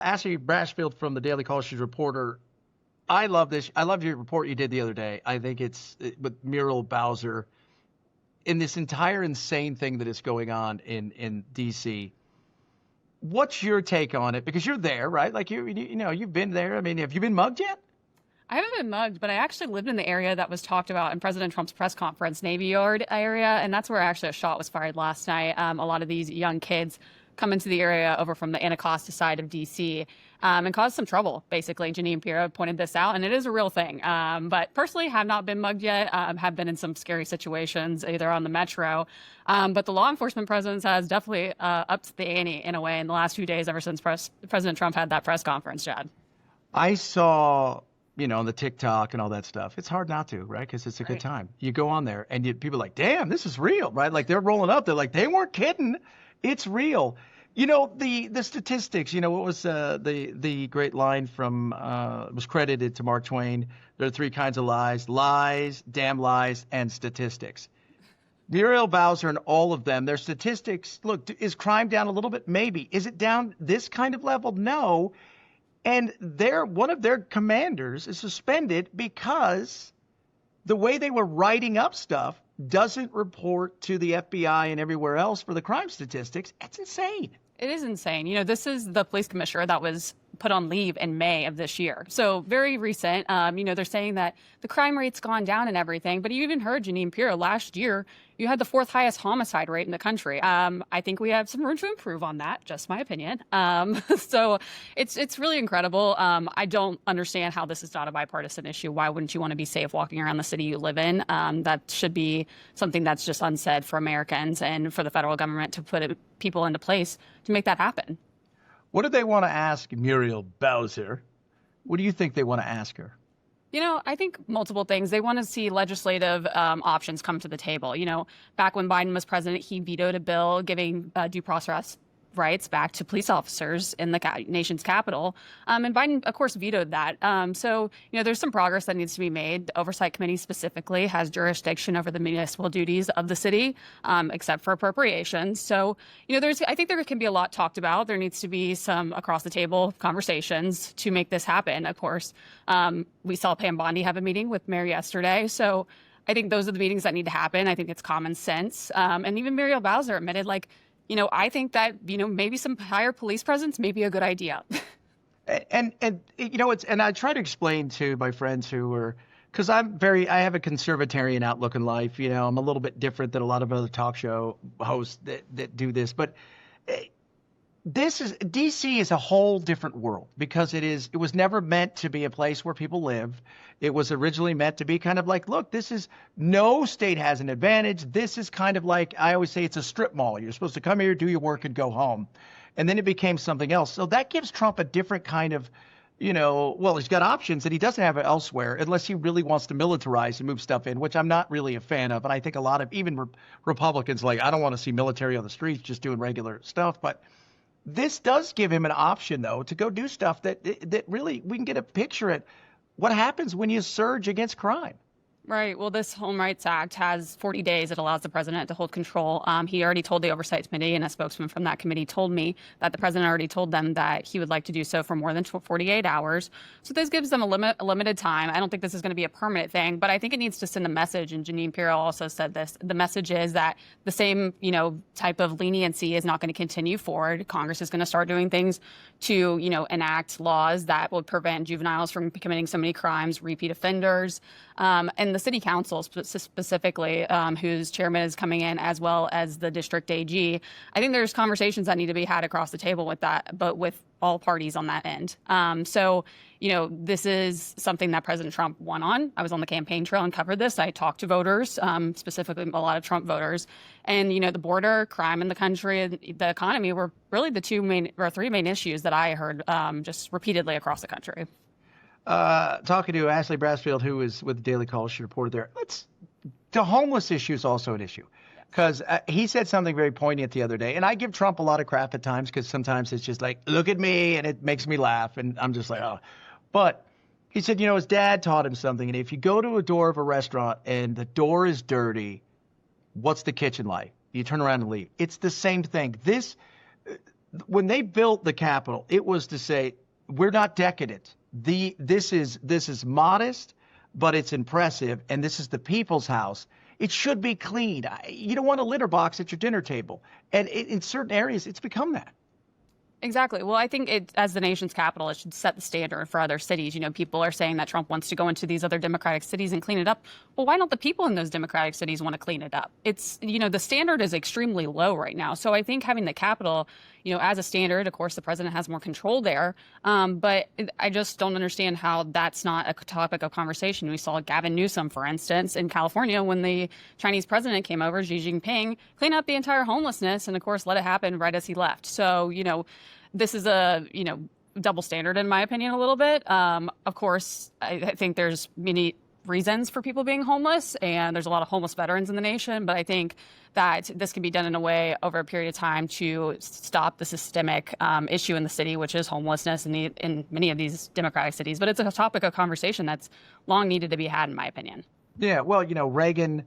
Ashley Brasfield from the Daily Call, she's a reporter. I love this. I loved your report you did the other day. I think it's with Muriel Bowser in this entire insane thing that is going on in D.C. What's your take on it? Because you're there, right? Like you've been there. I mean, have you been mugged yet? I haven't been mugged, but I actually lived in the area that was talked about in President Trump's press conference, Navy Yard area, and that's where actually a shot was fired last night. A lot of these young kids come into the area over from the Anacostia side of D.C. And caused some trouble, basically. Janine Pirro pointed this out, and it is a real thing. But personally, have not been mugged yet, have been in some scary situations, either on the metro. But the law enforcement presence has definitely upped the ante in a way in the last few days ever since President Trump had that press conference, Chad. I saw, on the TikTok and all that stuff. It's hard not to, right? Because it's a good time. You go on there, and people are like, damn, this is real, right? Like, they're rolling up. They're like, they weren't kidding. It's real. The statistics, what was the great line from, was credited to Mark Twain. There are three kinds of lies, damn lies, and statistics. Muriel Bowser and all of them, their statistics, look, is crime down a little bit? Maybe. Is it down this kind of level? No. And one of their commanders is suspended because the way they were writing up stuff doesn't report to the FBI and everywhere else for the crime statistics. It's insane. It is insane. This is the police commissioner that was put on leave in May of this year. So very recent. They're saying that the crime rate's gone down and everything. But you even heard Janine Pirro last year, you had the fourth highest homicide rate in the country. I think we have some room to improve on that, just my opinion. So it's really incredible. I don't understand how this is not a bipartisan issue. Why wouldn't you want to be safe walking around the city you live in? That should be something that's just unsaid for Americans and for the federal government to put people into place to make that happen. What do they want to ask Muriel Bowser? What do you think they want to ask her? I think multiple things. They want to see legislative options come to the table. Back when Biden was president, he vetoed a bill giving due process rights back to police officers in the nation's capital. And Biden, of course, vetoed that. So there's some progress that needs to be made. The Oversight Committee specifically has jurisdiction over the municipal duties of the city, except for appropriations. So, I think there can be a lot talked about. There needs to be some across the table conversations to make this happen. Of course, we saw Pam Bondi have a meeting with Mayor yesterday. So I think those are the meetings that need to happen. I think it's common sense. And even Muriel Bowser admitted, I think that, maybe some higher police presence may be a good idea. And I try to explain to my friends because I have a conservatarian outlook in life. I'm a little bit different than a lot of other talk show hosts that do this. But DC is a whole different world because it was never meant to be a place where people live. It was originally meant to be kind of like, look, no state has an advantage. This is kind of like, I always say it's a strip mall. You're supposed to come here, do your work, and go home. And then it became something else. So that gives Trump a different kind of, he's got options that he doesn't have elsewhere unless he really wants to militarize and move stuff in, which I'm not really a fan of. And I think a lot of even Republicans I don't want to see military on the streets just doing regular stuff. But this does give him an option, though, to go do stuff that really we can get a picture at what happens when you surge against crime. Right. Well, this Home Rights Act has 40 days. It allows the president to hold control. He already told the Oversight Committee, and a spokesman from that committee told me that the president already told them that he would like to do so for more than 48 hours. So this gives them a limited time. I don't think this is going to be a permanent thing, but I think it needs to send a message. And Janine Pirro also said this. The message is that the same, type of leniency is not going to continue forward. Congress is going to start doing things to, enact laws that will prevent juveniles from committing so many crimes, repeat offenders, and the city council specifically, whose chairman is coming in, as well as the district AG. I think there's conversations that need to be had across the table with that, but with all parties on that end. This is something that President Trump won on. I was on the campaign trail and covered this. I talked to voters, specifically a lot of Trump voters. And, the border, crime in the country, and the economy were really the three main issues that I heard just repeatedly across the country. Talking to Ashley Brasfield, who is with the Daily Call, she reported there. The homeless issue is also an issue because he said something very poignant the other day. And I give Trump a lot of crap at times because sometimes it's just like, look at me, and it makes me laugh. And I'm just like, oh. But he said, his dad taught him something. And if you go to a door of a restaurant and the door is dirty, what's the kitchen like? You turn around and leave. It's the same thing. When they built the Capitol, it was to say, we're not decadent. This is modest, but it's impressive, and this is the people's house. It should be clean. You don't want a litter box at your dinner table. And in certain areas, it's become that. Exactly. Well, I think as the nation's capital, it should set the standard for other cities. People are saying that Trump wants to go into these other Democratic cities and clean it up. Well, why don't the people in those Democratic cities want to clean it up? It's, the standard is extremely low right now. So I think having the capital, as a standard, of course, the president has more control there. But I just don't understand how that's not a topic of conversation. We saw Gavin Newsom, for instance, in California when the Chinese president came over, Xi Jinping, clean up the entire homelessness and, of course, let it happen right as he left. So, this is a, double standard, in my opinion, a little bit. Of course, I think there's many reasons for people being homeless, and there's a lot of homeless veterans in the nation. But I think that this can be done in a way over a period of time to stop the systemic issue in the city, which is homelessness in many of these Democratic cities. But it's a topic of conversation that's long needed to be had, in my opinion. Yeah, well, Reagan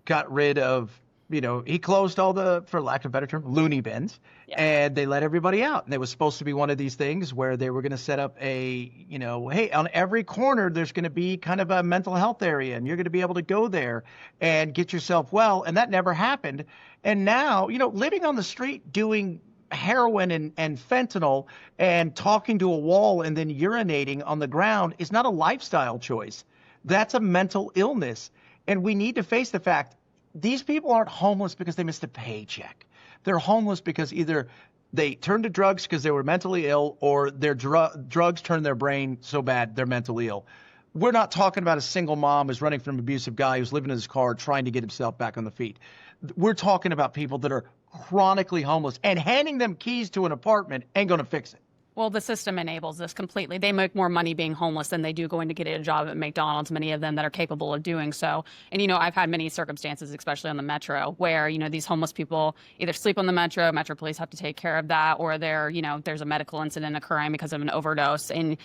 got rid of, he closed all the, for lack of a better term, loony bins, and they let everybody out. And it was supposed to be one of these things where they were going to set up a, hey, on every corner, there's going to be kind of a mental health area, and you're going to be able to go there and get yourself well. And that never happened. And now, living on the street doing heroin and fentanyl and talking to a wall and then urinating on the ground is not a lifestyle choice. That's a mental illness. And we need to face the fact these people aren't homeless because they missed a paycheck. They're homeless because either they turned to drugs because they were mentally ill, or their drugs turned their brain so bad they're mentally ill. We're not talking about a single mom who's running from an abusive guy who's living in his car trying to get himself back on the feet. We're talking about people that are chronically homeless, and handing them keys to an apartment ain't going to fix it. Well, the system enables this completely. They make more money being homeless than they do going to get a job at McDonald's, many of them that are capable of doing so. And, I've had many circumstances, especially on the Metro, where, these homeless people either sleep on the Metro police have to take care of that, or there's a medical incident occurring because of an overdose. And,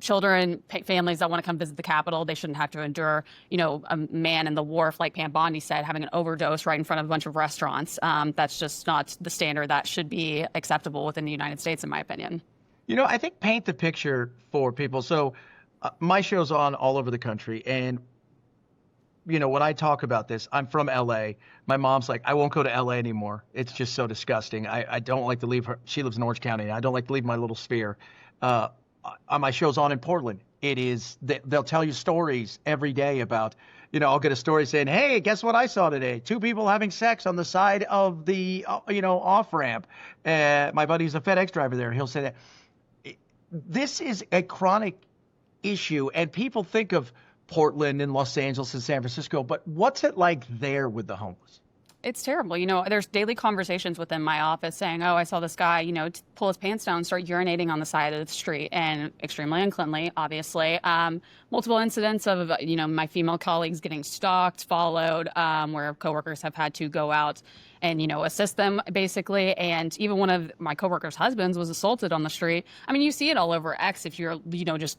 children, families that want to come visit the Capitol, they shouldn't have to endure, a man in the wharf, like Pam Bondi said, having an overdose right in front of a bunch of restaurants. That's just not the standard that should be acceptable within the United States, in my opinion. I think paint the picture for people. So my show's on all over the country. And, when I talk about this, I'm from L.A. My mom's like, I won't go to L.A. anymore. It's just so disgusting. I don't like to leave her. She lives in Orange County. And I don't like to leave my little sphere. My show's on in Portland. They'll tell you stories every day about, I'll get a story saying, hey, guess what I saw today? 2 people having sex on the side of the, off ramp. My buddy's a FedEx driver there. He'll say that. This is a chronic issue, and people think of Portland and Los Angeles and San Francisco, but what's it like there with the homeless? It's terrible. There's daily conversations within my office saying, oh, I saw this guy, pull his pants down and start urinating on the side of the street, and extremely uncleanly, obviously. Multiple incidents of, my female colleagues getting stalked, followed, where coworkers have had to go out and, assist them, basically. And even one of my coworkers' husbands was assaulted on the street. I mean, you see it all over X if you're, just,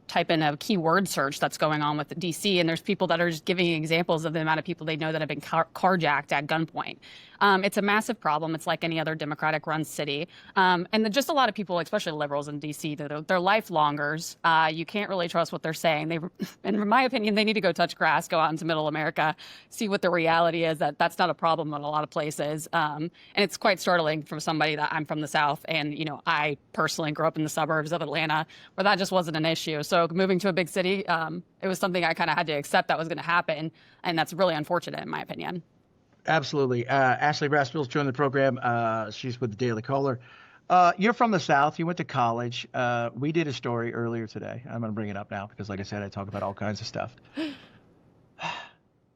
type in a keyword search that's going on with DC, and there's people that are just giving examples of the amount of people they know that have been carjacked at gunpoint. It's a massive problem. It's like any other Democratic-run city. And just a lot of people, especially liberals in D.C., they're lifelongers. You can't really trust what they're saying. In my opinion, they need to go touch grass, go out into middle America, see what the reality is, that's not a problem in a lot of places. And it's quite startling from somebody that I'm from the South. And, I personally grew up in the suburbs of Atlanta where that just wasn't an issue. So moving to a big city, it was something I kind of had to accept that was going to happen. And that's really unfortunate, in my opinion. Absolutely. Ashley Brasfield's joined the program. She's with the Daily Caller. You're from the South. You went to college. We did a story earlier today. I'm going to bring it up now because, like I said, I talk about all kinds of stuff.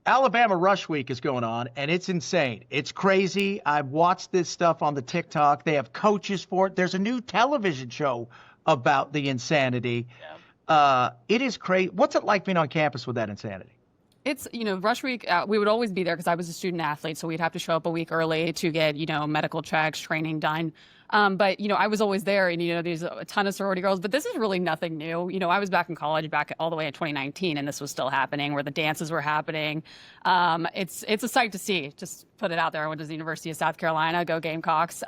Alabama Rush Week is going on, and it's insane. It's crazy. I've watched this stuff on the TikTok. They have coaches for it. There's a new television show about the insanity. Yeah. It is crazy. What's it like being on campus with that insanity? It's, Rush Week, we would always be there because I was a student athlete, so we'd have to show up a week early to get, medical checks, training done. But, I was always there and, there's a ton of sorority girls, but this is really nothing new. I was back in college back all the way in 2019 and this was still happening where the dances were happening. It's a sight to see. Just put it out there. I went to the University of South Carolina, go Gamecocks.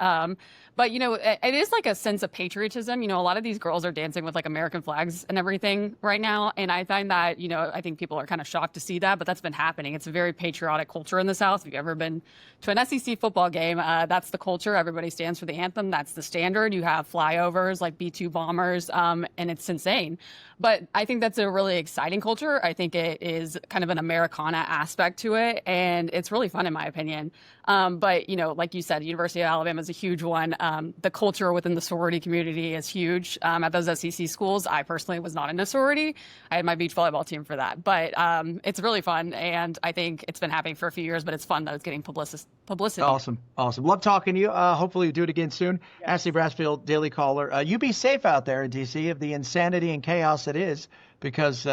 But, it is like a sense of patriotism. A lot of these girls are dancing with like American flags and everything right now. And I find that, I think people are kind of shocked to see that, but that's been happening. It's a very patriotic culture in the South. If you've ever been to an SEC football game, that's the culture. Everybody stands for the anthem. That's the standard. You have flyovers like B-2 bombers, and it's insane. But I think that's a really exciting culture. I think it is kind of an Americana aspect to it, and it's really fun in my opinion. But, like you said, University of Alabama is a huge one. The culture within the sorority community is huge. At those SEC schools, I personally was not in a sorority. I had my beach volleyball team for that. But it's really fun, and I think it's been happening for a few years, but it's fun that it's getting publicity. Awesome. Love talking to you. Hopefully you do it again soon. Yes. Ashley Brasfield, Daily Caller. You be safe out there in D.C. of the insanity and chaos it is, because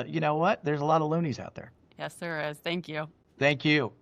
you know what? There's a lot of loonies out there. Yes, there is. Thank you. Thank you.